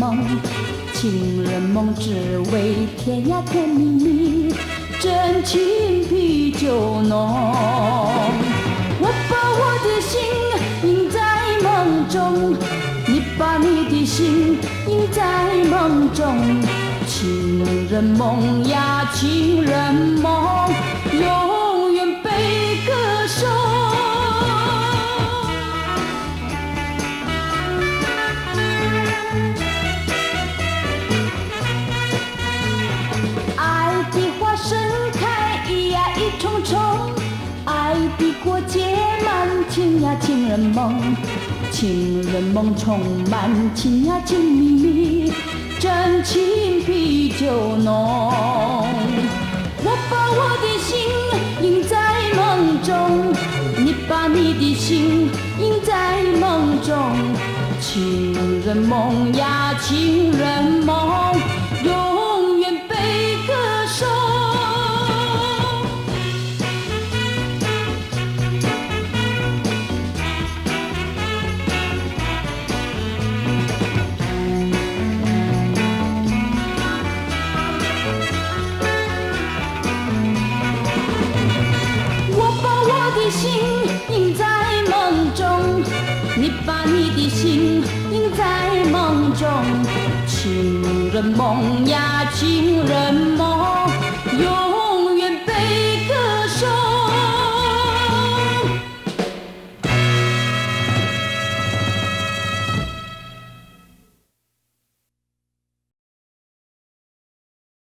梦，情人梦只为甜呀甜蜜蜜，真情比酒浓。我把我的心印在梦中，你把你的心印在梦中，情人梦呀情人梦，永远被歌颂。爱的花盛开一呀一重重，爱的果结满情呀情人梦，情人梦充满情呀情蜜蜜，真情比酒浓。我把我的心印在梦中，你把你的心印在梦中，情人梦呀情人梦，永远被歌颂。心印在梦中，你把你的心印在梦中，情人梦呀情人梦。